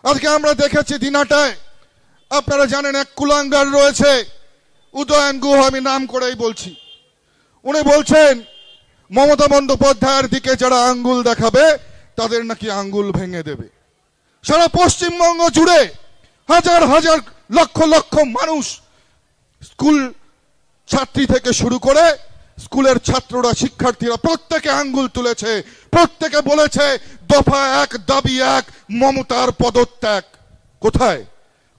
আজকে আমরা দেখেছি দিনাটায়, আপনারা জানেন এক কুলাঙ্গার রয়েছে, উদয়ন গুহ, আমি নাম করেই বলছি। উনি বলছেন মমতা বন্দ্যোপাধ্যায়ের দিকে যারা আঙ্গুল দেখাবে তাদের নাকি আঙ্গুল ভেঙে দেবে। সারা পশ্চিমবঙ্গ জুড়ে হাজার হাজার লক্ষ লক্ষ মানুষ, স্কুল ছাত্রী থেকে শুরু করে স্কুলের ছাত্ররা, শিক্ষার্থীরা প্রত্যেকে আঙ্গুল তুলেছে, প্রত্যেকে বলেছে দফা এক, দাবি এক, মমতার পদত্যাগ। কোথায়?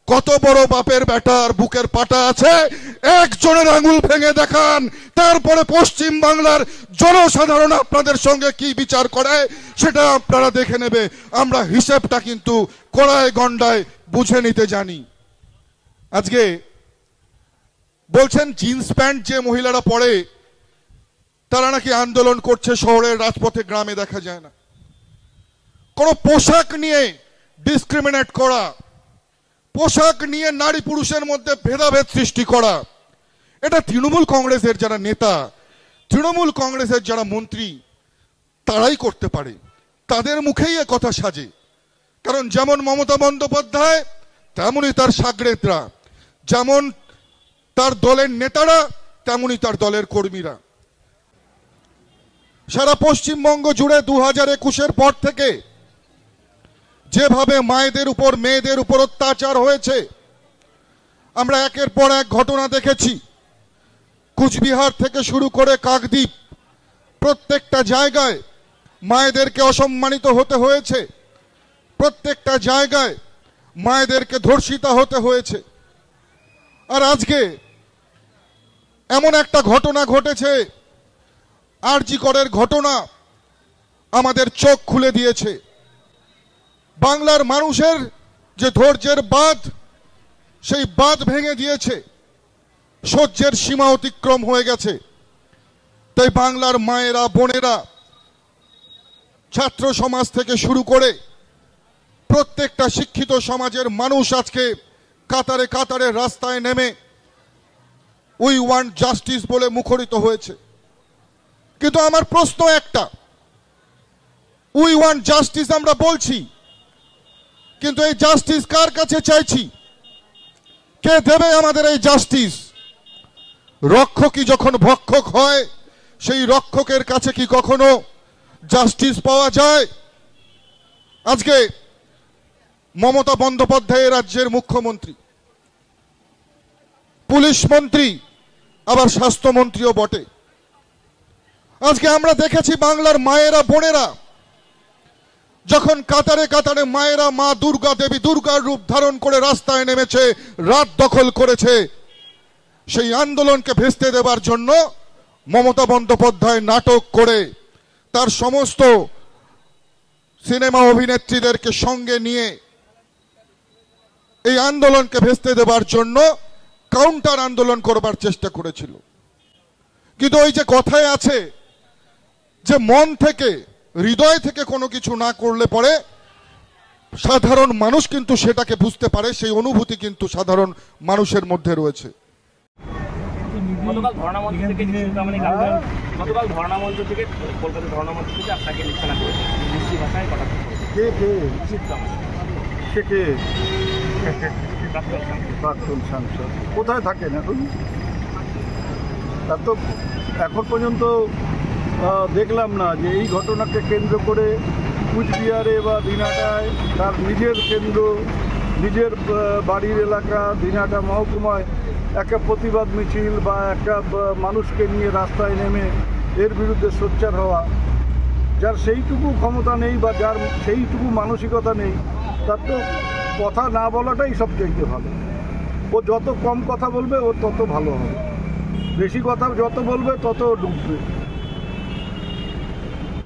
কত বড় বাপের বেটার বুকের পাটা আছে? একজনের আঙ্গুল ভেঙে দেখান, তারপরে পশ্চিম বাংলার জনসাধারণ আপনাদের সঙ্গে কি বিচার করে সেটা আপনারা দেখে নেবে। আমরা হিসেবটা কিন্তু কড়ায় গন্ডায় বুঝে নিতে জানি। আজকে বলছেন জিন্স প্যান্ট যে মহিলারা পরে তারা নাকি আন্দোলন করছে, শহরের রাজপথে গ্রামে দেখা যায় না। কোনো পোশাক নিয়ে ডিসক্রিমিনেট করা, পোশাক নিয়ে নারী পুরুষের মধ্যে ভেদাভেদ সৃষ্টি করা, এটা তৃণমূল কংগ্রেসের যারা নেতা, তৃণমূল কংগ্রেসের যারা মন্ত্রী, তারাই করতে পারে। তাদের মুখেই এ কথা সাজে। কারণ যেমন মমতা বন্দ্যোপাধ্যায় তেমনই তার সাগরেদরা, যেমন তার দলের নেতারা তেমনই তার দলের কর্মীরা। সারা পশ্চিমবঙ্গ জুড়ে 2021-এর পর থেকে যেভাবে মায়েদের উপর, মেয়েদের উপর অত্যাচার হয়েছে, আমরা একের পর এক ঘটনা দেখেছি। কুচবিহার থেকে শুরু করে কাকদ্বীপ, প্রত্যেকটা জায়গায় মায়েদেরকে অসম্মানিত হতে হয়েছে, প্রত্যেকটা জায়গায় মায়েদেরকে ধর্ষিতা হতে হয়েছে। আর আজকে এমন একটা ঘটনা ঘটেছে, আরজি করের ঘটনা আমাদের চোখ খুলে দিয়েছে। বাংলার মানুষের যে ধৈর্যের বাঁধ, সেই বাঁধ ভেঙে দিয়েছে, সহ্যের সীমা অতিক্রম হয়ে গেছে। তাই বাংলার মায়েরা, বোনেরা, ছাত্র সমাজ থেকে শুরু করে প্রত্যেকটা শিক্ষিত সমাজের মানুষ আজকে কাতারে কাতারে রাস্তায় নেমে উই ওয়ান্ট জাস্টিস বলে মুখরিত হয়েছে। কিন্তু আমার প্রশ্ন একটা, উই ওয়ান্ট জাস্টিস আমরা বলছি, কিন্তু এই জাস্টিস কার কাছে চাইছি? কে দেবে আমাদের এই জাস্টিস? রক্ষকই যখন ভক্ষক হয়, সেই রক্ষকের কাছে কি কখনো জাস্টিস পাওয়া যায়? আজকে মমতা বন্দ্যোপাধ্যায় রাজ্যের মুখ্যমন্ত্রী, পুলিশ মন্ত্রী, আবার স্বাস্থ্যমন্ত্রীও বটে। আজকে আমরা দেখেছি বাংলার মায়েরা, বোনেরা যখন কাতারে কাতারে মায়েরা মা দুর্গা দেবী, দুর্গার রূপ ধারণ করে রাস্তায় নেমেছে, রাত দখল করেছে, সেই আন্দোলনকে ভেস্তে দেবার জন্য মমতা বন্দ্যোপাধ্যায় নাটক করে তার সমস্ত সিনেমা অভিনেত্রীদেরকে সঙ্গে নিয়ে এই আন্দোলনকে ভেস্তে দেবার জন্য কাউন্টার আন্দোলন করবার চেষ্টা করেছিল। কিন্তু ওই যে কথায় আছে যে মন থেকে, হৃদয় থেকে কোনো কিছু না করলে পরে সাধারণ মানুষ কিন্তু সেটাকে বুঝতে পারে, সেই অনুভূতি কিন্তু সাধারণ মানুষের মধ্যে রয়েছে। গতকাল ধর্ণামঞ্চ থেকে কলকাতা ধর্ণামঞ্চ থেকে আপনাকে লিখানা করেছে মিষ্টি ভাষায় কথা প্রাক্তন সাংসদ কোথায় থাকেন এখন? তার তো এখন পর্যন্ত দেখলাম না যে এই ঘটনাকে কেন্দ্র করে কুচবিহারে বা দিনাটায় তার নিজের কেন্দ্র, নিজের বাড়ির এলাকা দিনাটা মহকুমায় একটা প্রতিবাদ মিছিল বা একটা মানুষকে নিয়ে রাস্তায় নেমে এর বিরুদ্ধে সোচ্চার হওয়া। যার সেইটুকু ক্ষমতা নেই বা যার সেইটুকু মানসিকতা নেই, তার তো কথা না বলাটাই সবচেয়ে ভালো। ও যত কম কথা বলবে ও তত ভালো হবে, বেশি কথা যত বলবে তত ডুববে।